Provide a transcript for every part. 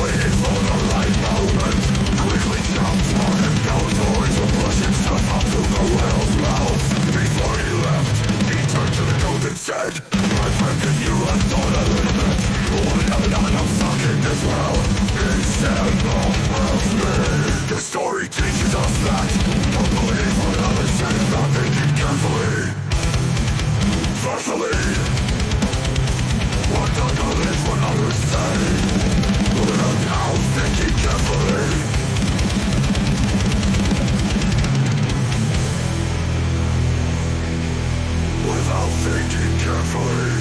Waiting for the right moment, quickly jump for him. The story teaches us that don't believe what others say without thinking carefully. Firstly, what don't believe what others say without thinking carefully. Without thinking carefully.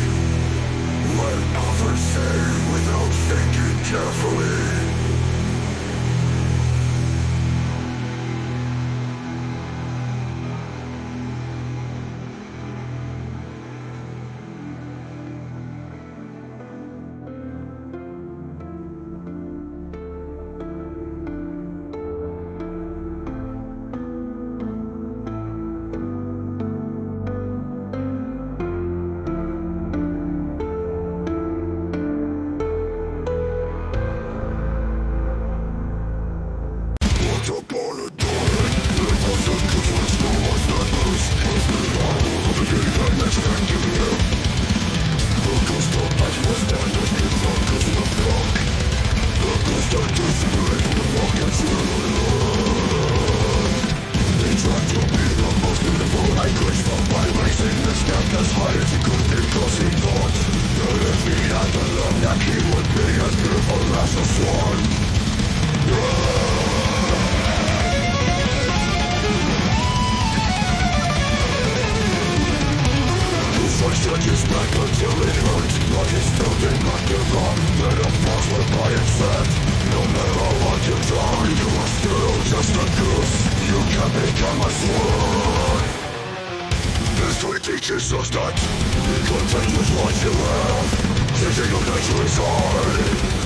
What others say without thinking carefully. Teaches us that be content with what you have. Changing your nature is hard.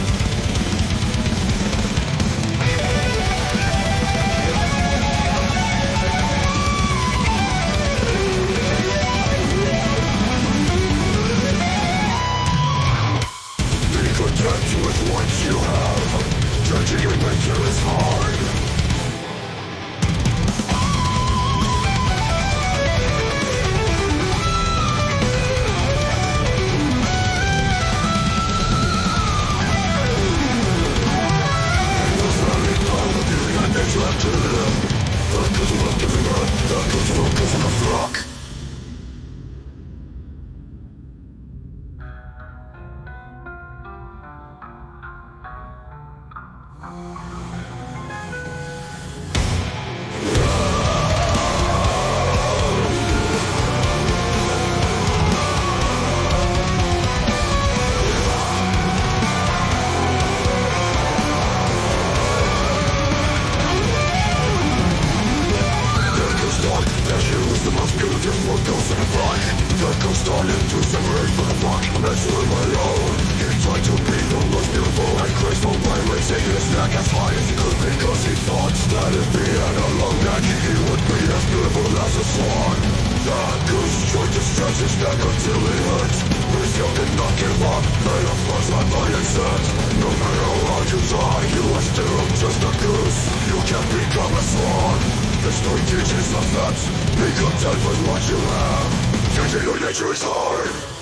Be content with what you have. Changing your nature is hard.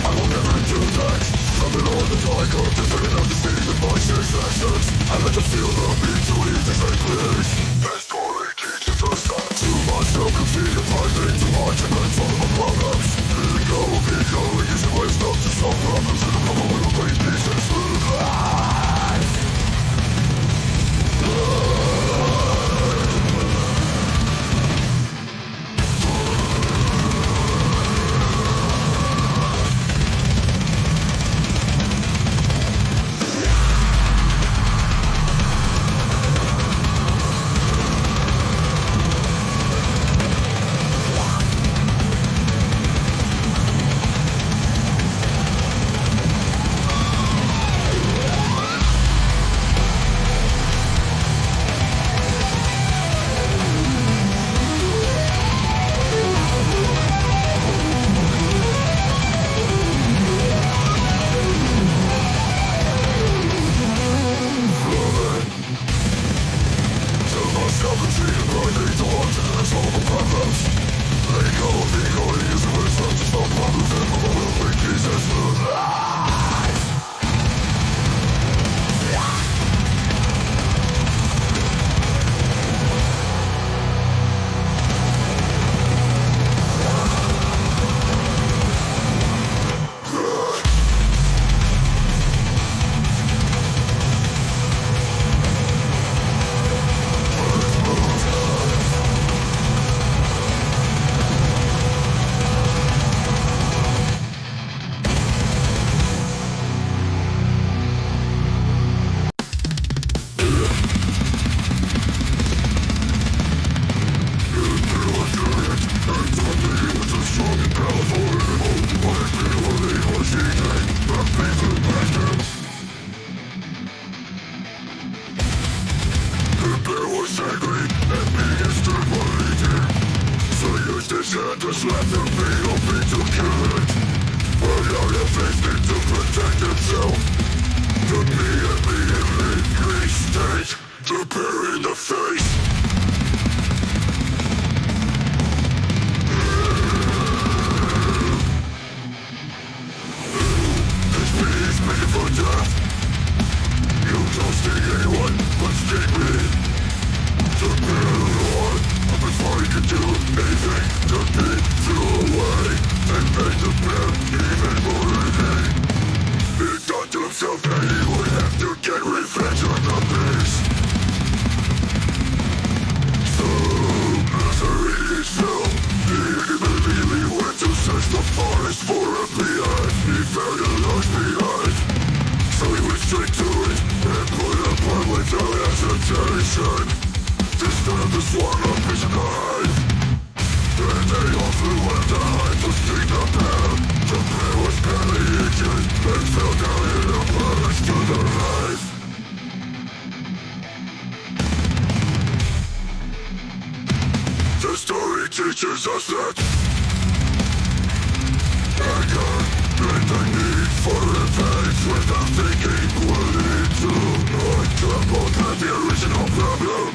I will never do that. From the Lord that I got, the feeling of the city, the voices, actions. to feel the need to leave this place. That story teaches us that too much self-conceit and pride lead to arguments over the problems. Ego using wisdom to solve problems in a couple little great pieces through life. Just let them be open to kill it. Without a face need to protect himself. To be immediately restate. To bear in the face. This beast made for death. You don't sting anyone, but sting me. To bear on. Before he could do anything to be threw away and made the bear even more angry. He thought to himself that he would have to get revenge on the beast. So, misery is filled. He immediately went to search the forest for a beehive. He found a large beehive. So he went straight to it and put it upon without hesitation. Disturb the swarm of vision hive. And they all flew at the hive to sting the bear. The bear was barely injured and fell down in a plunge to the hive. The story teaches us that anger and the need for revenge without thinking will lead to untrampled at the original problem.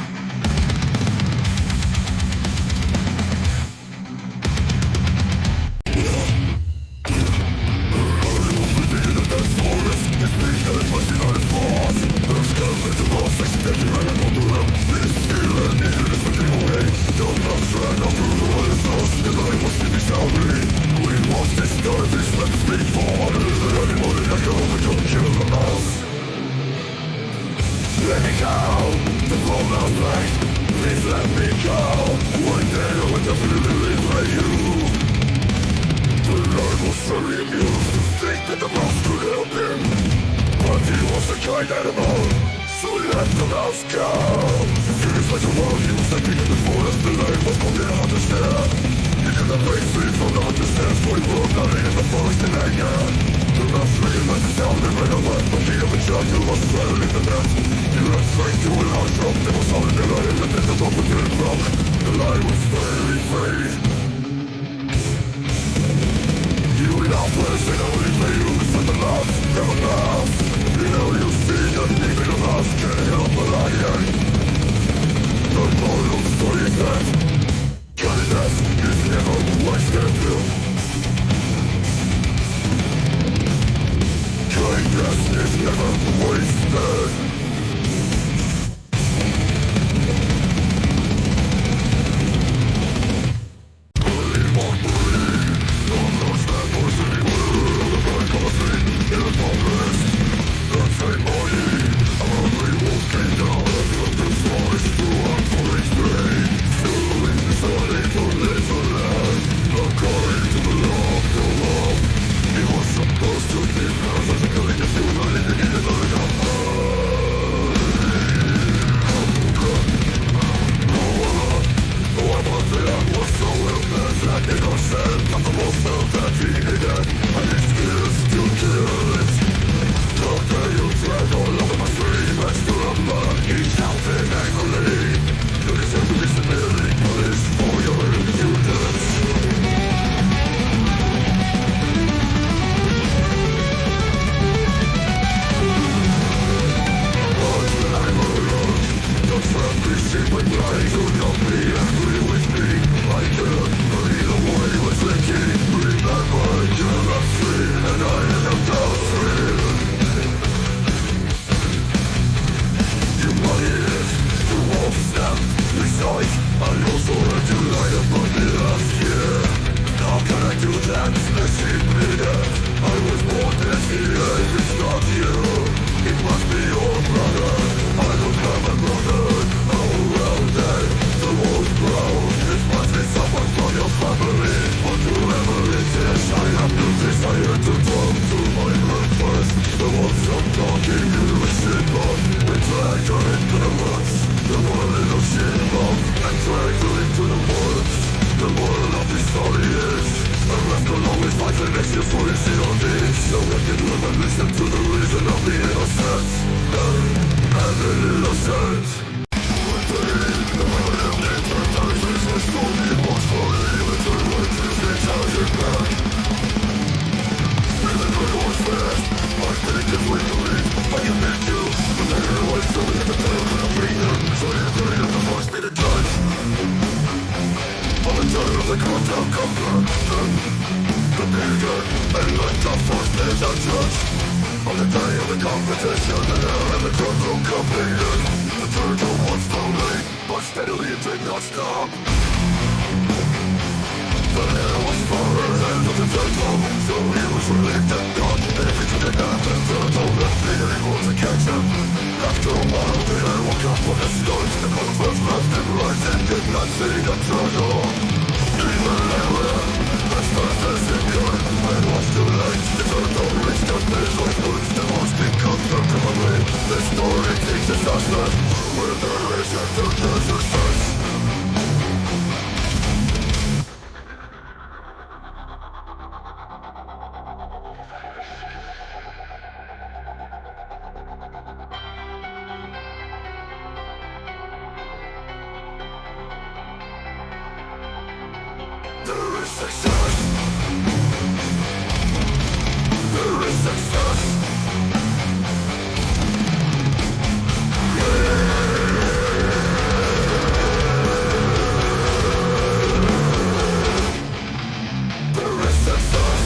Let me go, the world of light. Please let me go. One day I will definitely leave you. The Lord was very amused to think that the mouse could help him. But he was a kind animal, so he let the mouse go. Years later while he was thinking in the forest, the light was called in understand. He could not break free from the understand, for he broke out in the forest in anger. The mouse recognized the sound and ran away, but he of a child who was rattled in the net. He ran straight to a large rock that was solid and light, and the net of open didn't broke. The light was very free. You will not place and only play loose with the mouse, never mouse. You know you see that even a mouse can't help a lion. The moral of the story is that kindness is never wasted. Kindness is never wasted. I also had to light up my last year. How can I do that? I see it. I was born this year, it's not you. It must be your brother. I don't have a brother. Oh well then, the world's proud. It must be someone from your family. But whoever it is, I have no desire to talk to my breakfast. The ones I'm talking to listen, but we try to influence the world in a shit love and try to link to the words. The moral of this story is a rascal always finds an excuse for his COD. So I can live and listen to the reason of the innocent and the innocent. One day, the world of the advertisers has told me what's for the military way to get out your back. Even though it was fast, I think it's way to leave. I can make you, but then it was so at the time of the freedom. So you're going to force me to judge. On the time of the cartel compilation, the bigger and let the force is a judge. On the day of the competition, and the cartel completed. The turtle was slowly, but steadily it did not stop. The air was far ahead of the turtle, so he was relieved and gone. And everything that happened, the turtle left me able to catch him. After a while, the air woke up on the stars. The cold was left and right and did not see the turtle. Even louder, as fast as it could, when it was too late, the turtle reached out his right foot. The horse becomes comfortably. The story teaches us that where there is a treasure search. There is success. There is success. There is success.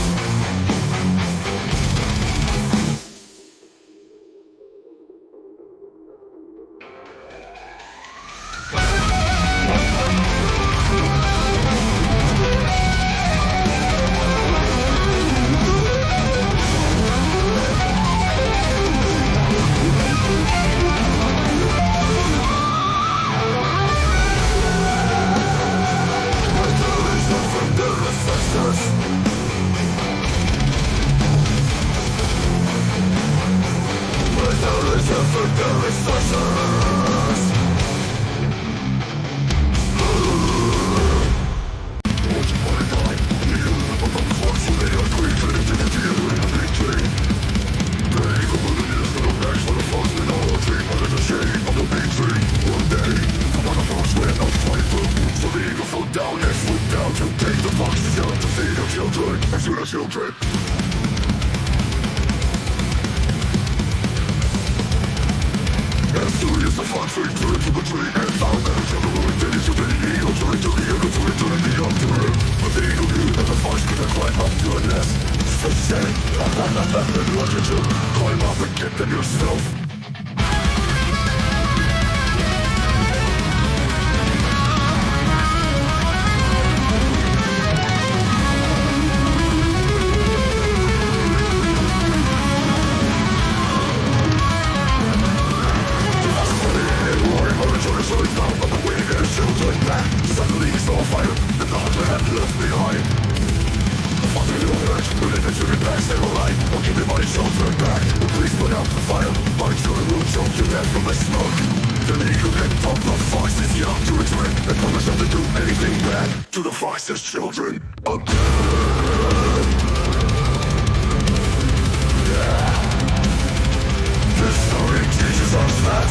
Children. As soon as the fox returned to the tree and found that a jungle intended to be eagle turned to the eagle to return the after. But the eagle knew that the fox could not climb up to a nest. So said, and what did you climb up and get them yourself? Suddenly he saw fire that the hunter had left behind. The father knew that when they ventured it back, they were alive. I'll keep their body sheltered back. Please put out the fire. Mine to the room, choke your death from the smoke. Then the eagle picked up the fox's young to return and promised not to do anything bad to the fox's children again. This story teaches us that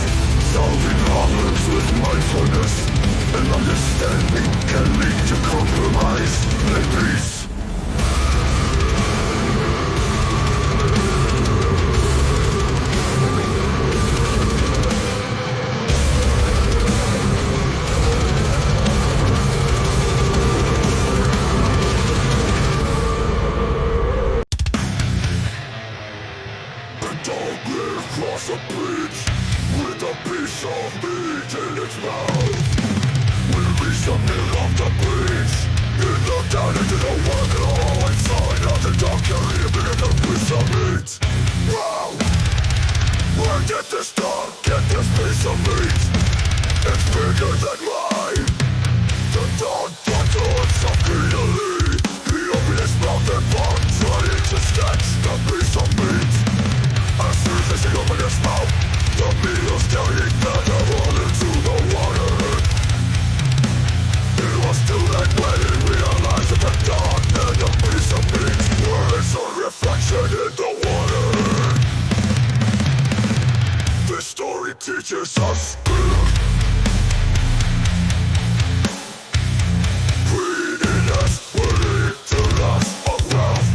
solving problems with mindfulness and understanding can lead to compromise and peace. A dog lived across a bridge with a piece of meat in its mouth. When we piece of me off the beach. You look down into the world and all inside of the dark carry a bigger piece of meat. Wow! Where did this dog get this piece of meat? It's bigger than mine. The dog buttons so greedily. He opened his mouth and barked, trying to snatch the piece of meat. As soon as he opened his mouth, the meat was carrying better on into the water. It was too late when he realized that the dog and the piece of meat were his own reflection in the water. This story teaches us greediness will lead to loss of wealth.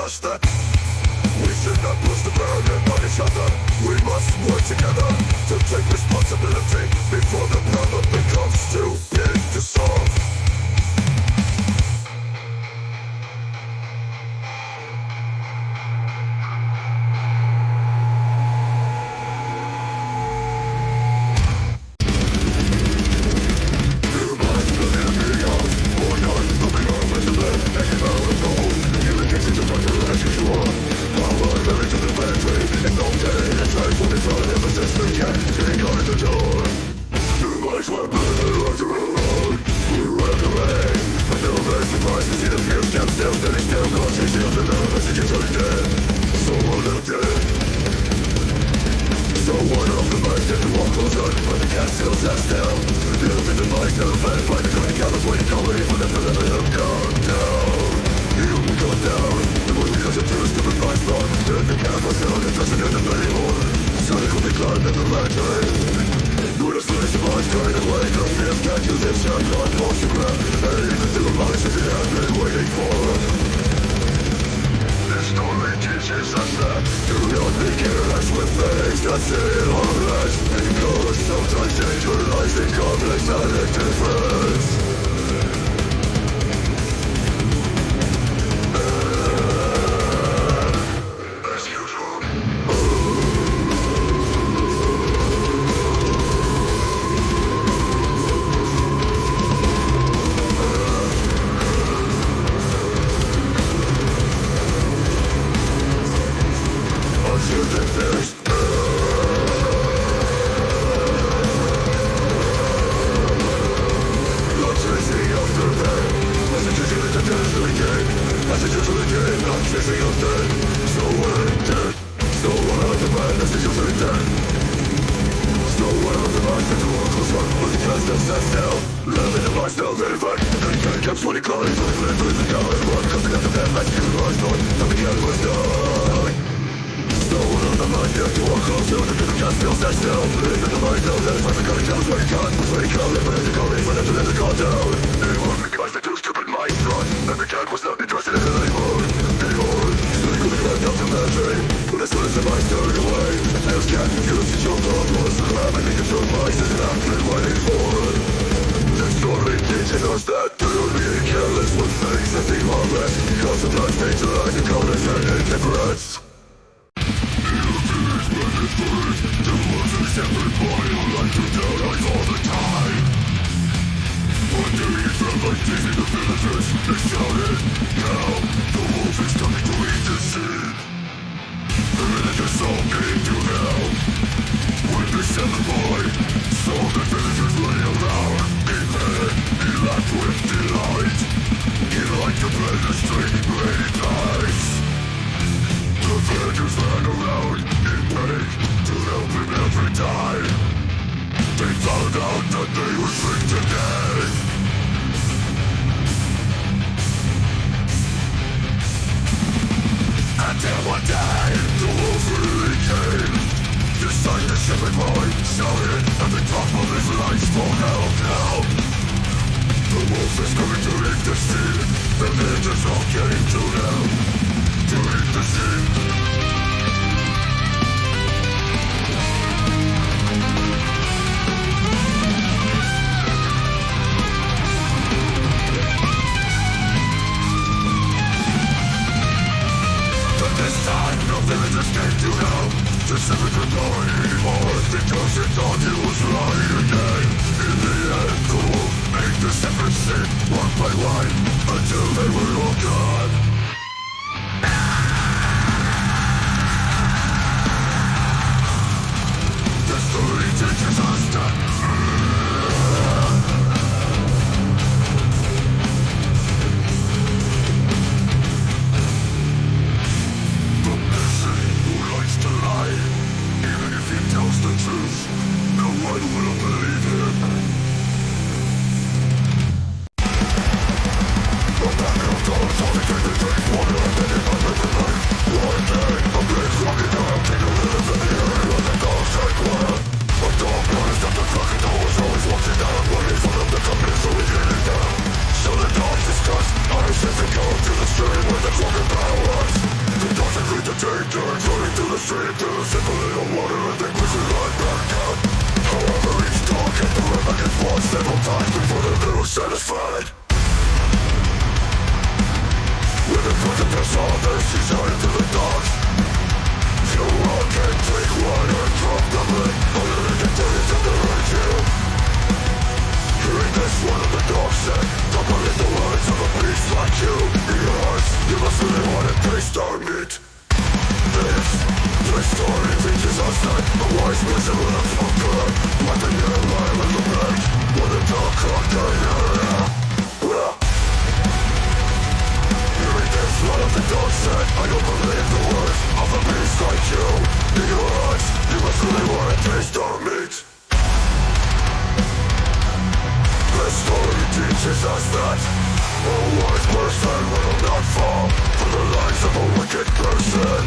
us that we should not push the burden on each other. We must work together to take responsibility before the problem becomes too big to solve. Don't like you. In your hearts, you must really wanna taste our meat. This story teaches us that a wise person lives for good. Like the year alive in the bank, with a dark clock area. Hearing this light of the dark side, I don't believe the words of a beast like you. In your hearts, you must really wanna taste our meat. This story teaches us that a wise person will not fall for the lies of a wicked person.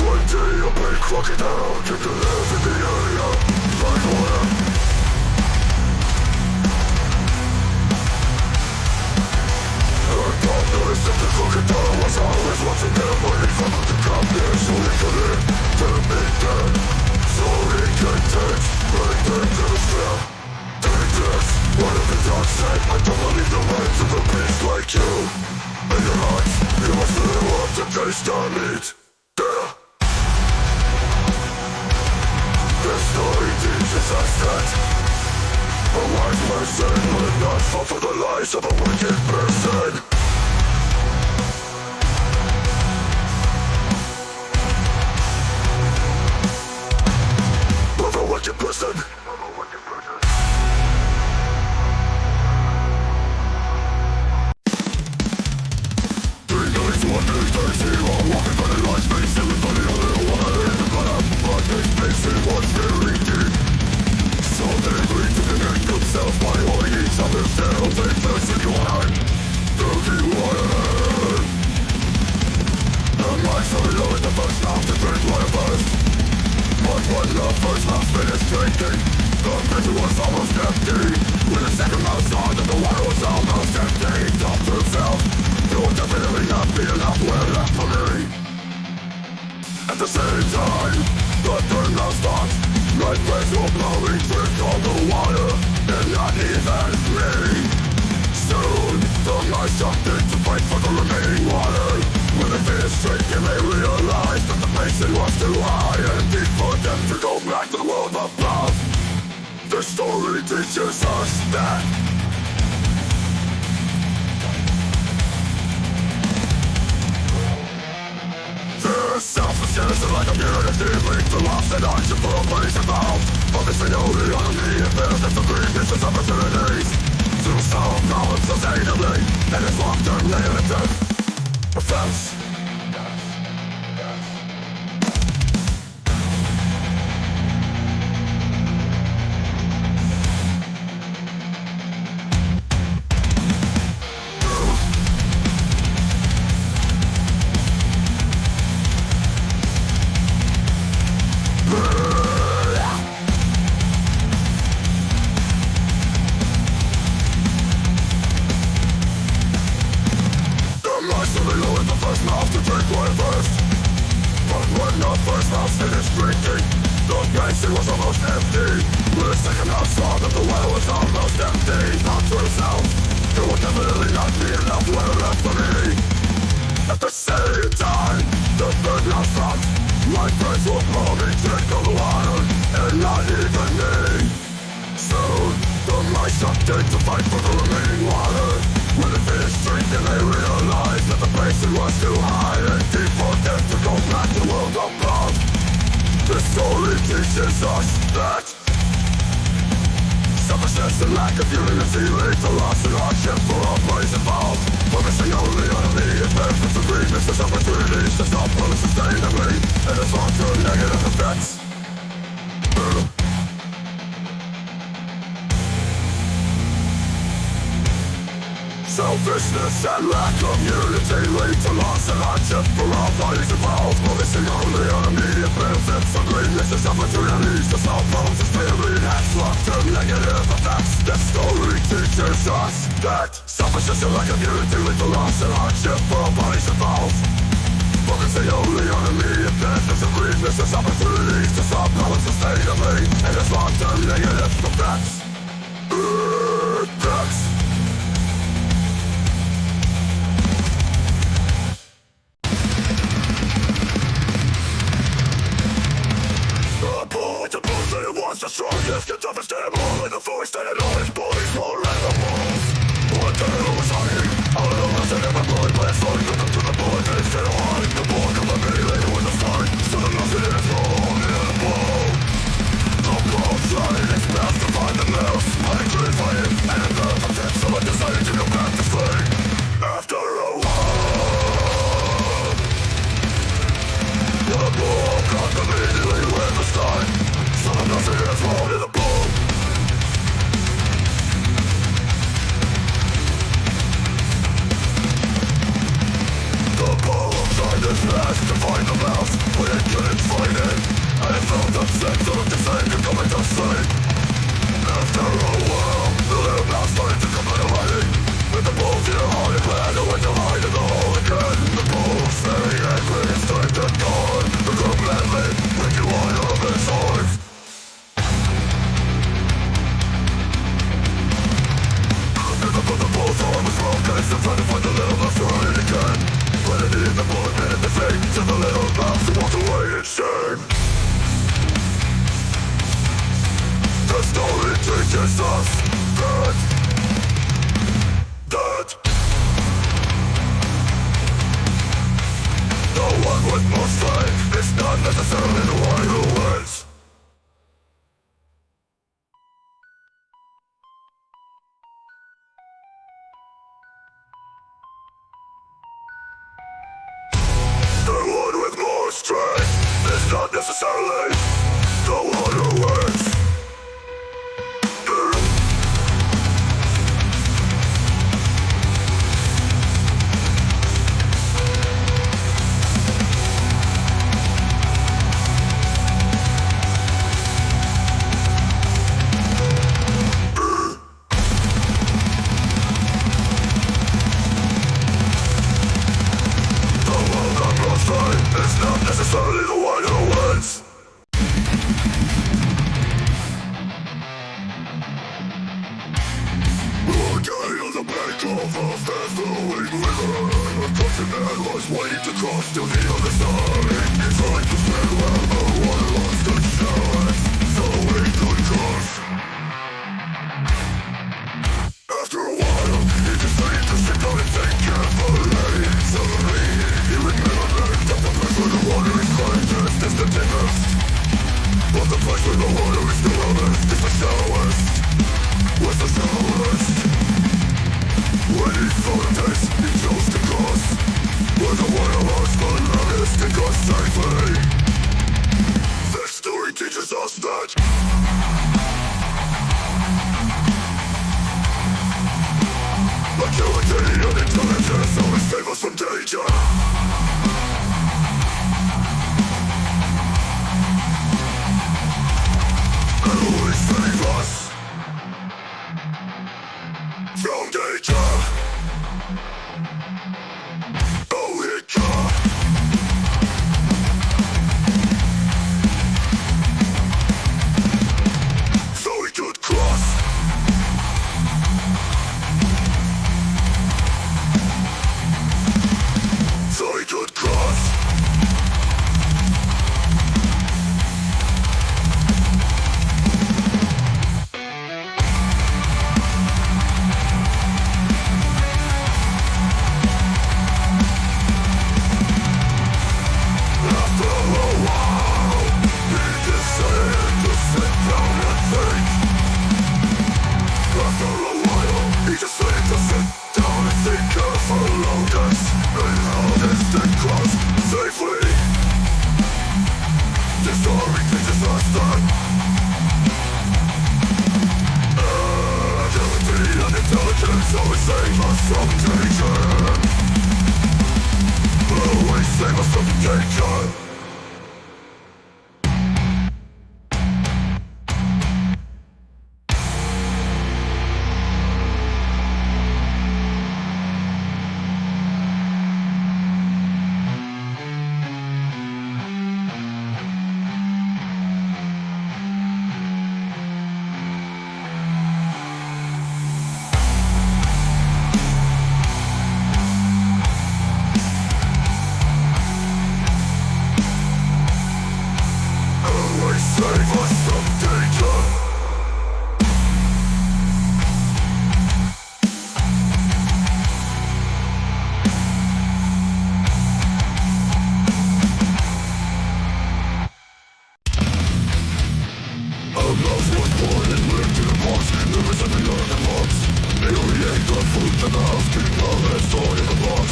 One day a big crocodile came to live in the area like oil. I thought noticed that the crocodile was always watching them, waiting for them to come near so he could live to meet them. So he could touch, right there to the smell. Take this, one of the dark side, I don't believe the words of a beast like you. In your hearts, you must really want to taste our meat. This story teaches us that a wise person would not fall for the lies of a wicked person. Of a wicked person. Three nights, one day, 30, while walking by the lights, facing everybody a little while in the bottom. But this facing was very deep. So they agreed to connect themselves by holding each other's tails and facing your hand through the water. The lights are below in the first mouth to drink water first. But when the first mouth finished drinking, the pitcher was almost empty. When the second mouth saw that the water was almost empty, he thought to himself, there will definitely not be enough water left for me. At the same time, the third mouth thought, my friends will probably drink all the water, and not even me. Soon, the mice jumped in to fight for the remaining water. When they finished drinking, they realized that the basin was too high and deep for them to go back to the world above. The story teaches us that their selfishness is like a community linked to lost and action for a place involved. Focusing only on the benefits of greenness and opportunities to solve problems sustainably and its long-term negative effects. Selfishness and lack of unity lead to loss and hardship for all parties involved. Focusing only on immediate benefits of greenness and opportunities to solve problems sustainably has long-term negative effects. This story teaches us that selfishness and lack of unity lead to loss and hardship for all parties involved. Focusing only on immediate benefits of greenness and opportunities to solve problems sustainably and its long-term negative effects. The was the strongest, the toughest and all in the voice that had all his bodies rolled around the walls. One day I was hiding, all the rest in my blood, but it's slowly took them to the point, and instead of hiding, the ball come at me later with the fight. So the nothing is wrong in the wall. The ball shining, it's best to find the mouse. I couldn't find it, and in the attempt, someone decided to go back to sleep. After a while, the ball got immediately with the sign. So the nothing is wrong in the ball. The ball tried his best to find the mouse, but it couldn't find it. And it felt upset to look the same, you're going to sleep. After a while, the little mouse started to come out of hiding. With the balls in her heart, it planned to went to hide in the hole again. The balls very angry, it's time to gone. The girl gladly, breaking one of his arms. The ball's arm was broken, still trying to find the little mouse to hide it again. But it needed the bullet man in the face, to the little mouse who walked away in shame. The story teaches us that the one with more strength is not necessarily the one who wins. The one with more strength is not necessarily the one who wins. It's not necessarily the one who wins. One day on the bank of a fast-flowing river, a country man was waiting to cross to the other side. He tried to swim where the water lost its chance, so he could cross. After a while, he decided to sit down and think carefully. Suddenly, he remembered that the place where the water is greatest is the deepest, but the place where the water is the lowest is the shallowest. Was the shallowest. When he saw the taste, he chose to cross where the water was the lowest and got safely. This story teaches us that agility and intelligence always save us from danger. And always save us from danger. Oh, it can. So we could cross. So he could cross. After a while, he decided to sit down and think. After a while, he decided to sit down and think carefully on this. And how this thing cross safely. The story teaches us that agility and intelligence always save us from danger. Always save us from danger. born and lived in a box. There is nothing out of the box. Alienate the food to the house. King of it, toy in the box.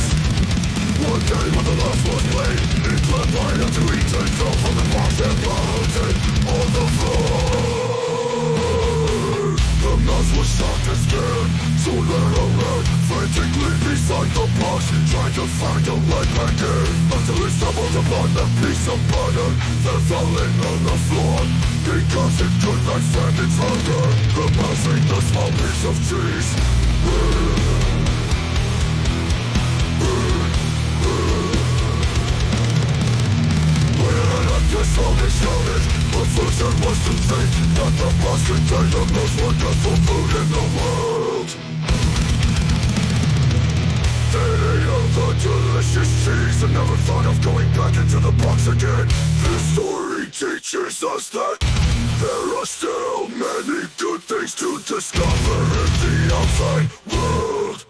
One day when the last was played, it led by him to eat and fell from the box and mounted on the floor. The mouse was shocked and scared, so let around, frantically beside the box, trying to find a light back in, until he stumbled upon a piece of butter that falling on the floor. Because it could not stand its hunger, the mouse ate a small piece of cheese. The song is shouted, but first it was to think that the box contained the most wonderful food in the world. They ate all the delicious cheese and never thought of going back into the box again. This story teaches us that there are still many good things to discover in the outside world.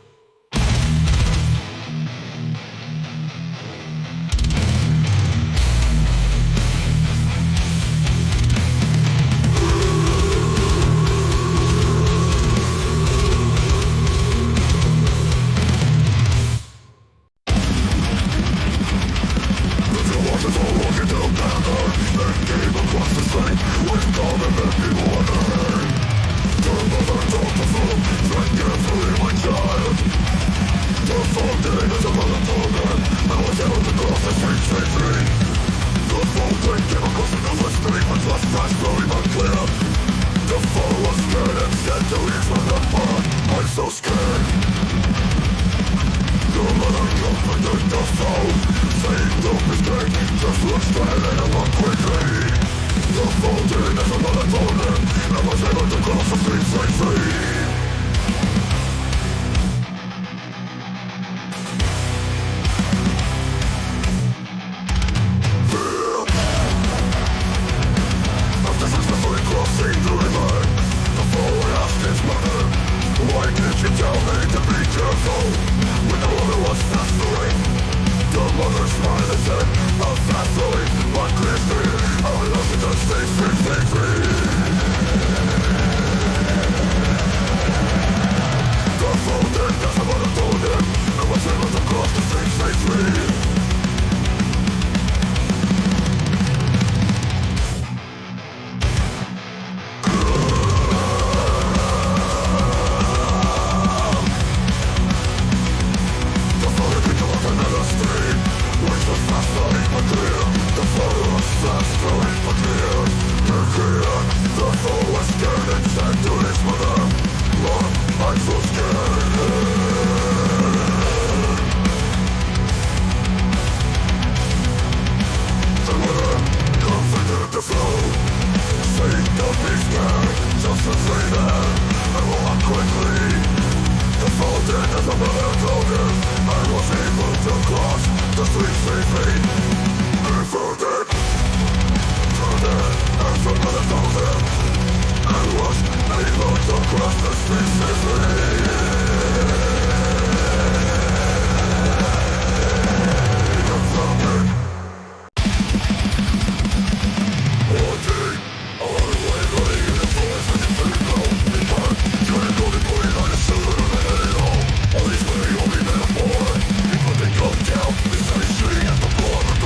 All these money only metaphor. People think I'm down, this is shitting at the bottom.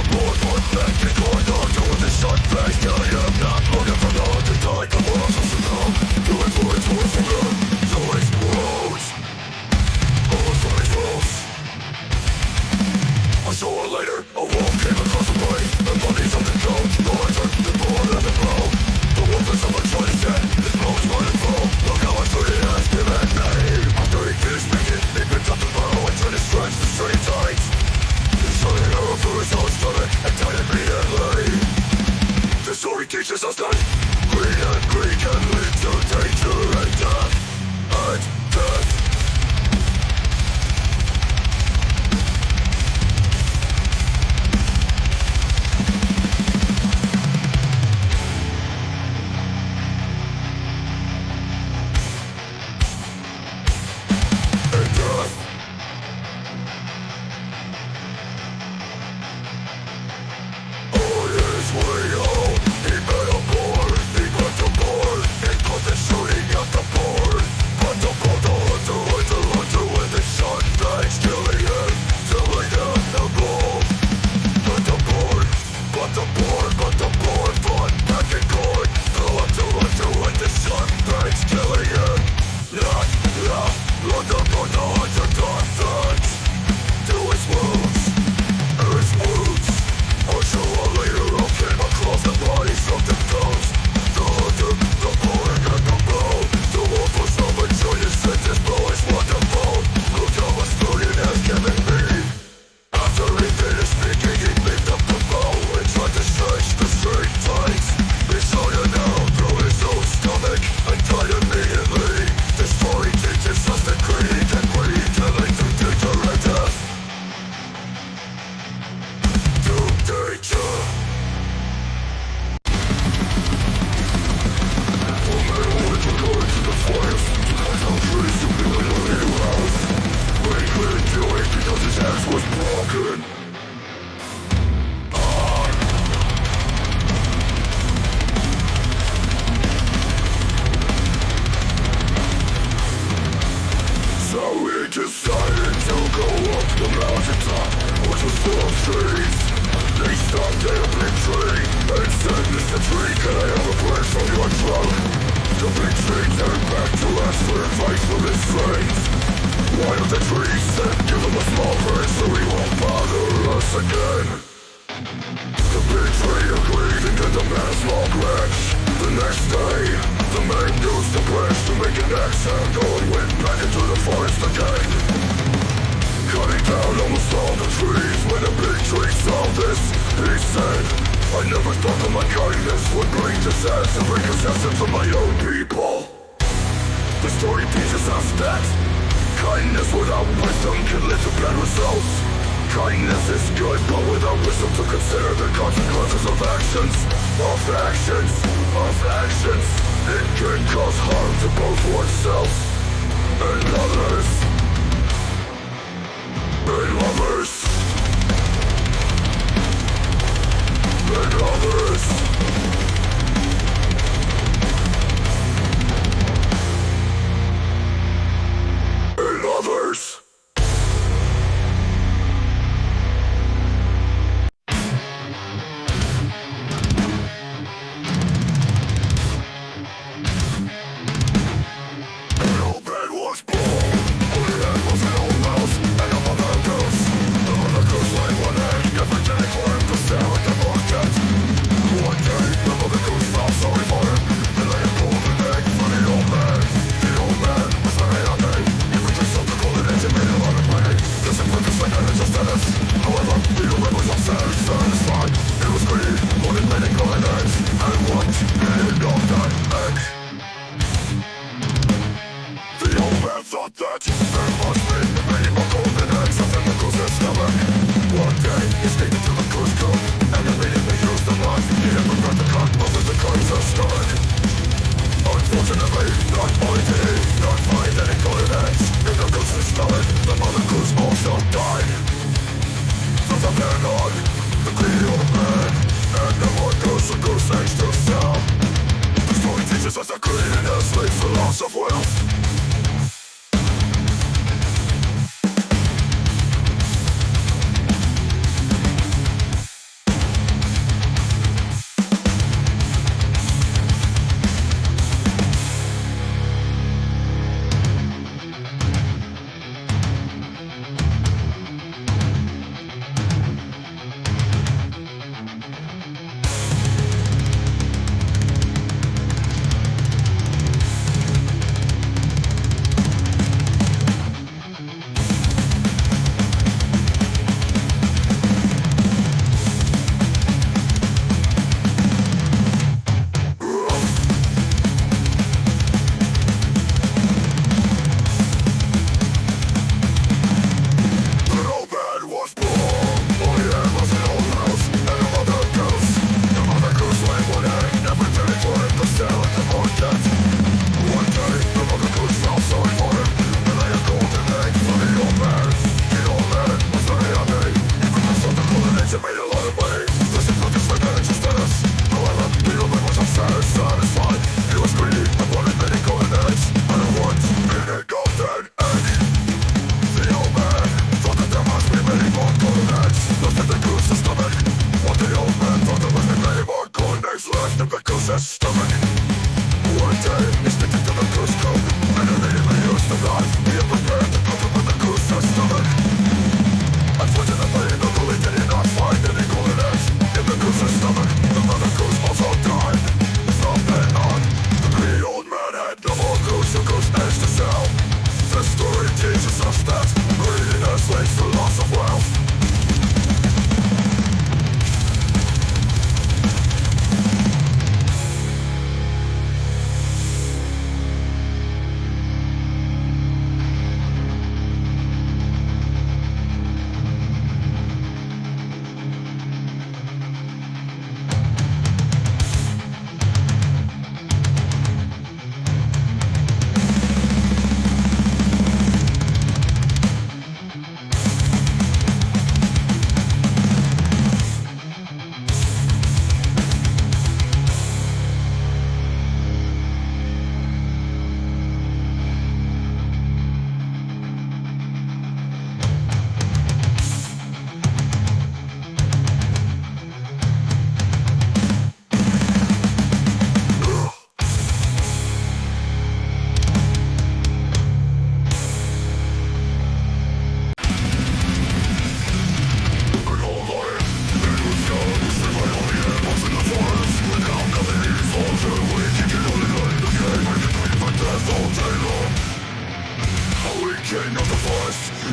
broken. So we decided to go up the mountaintop, which was full of trees. They stopped at a big tree and said, "Mr. Tree, can I have a branch from your trunk?" The big tree turned back to ask for advice from his friends. One of the trees said, "Give him a small branch so he won't bother us again." The big tree agreed and gave the man a small branch. The next day, the man used the branch to make an axe handle and went back into the forest again, cutting down almost all the trees. When the big tree saw this, he said, "I never thought that my kindness would bring disaster, bring disaster to my own people." The story teaches us that kindness without wisdom can lead to bad results. Kindness is good, but without wisdom to consider the consequences of actions, it can cause harm to both oneself and others. And others. And others. And others.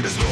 It's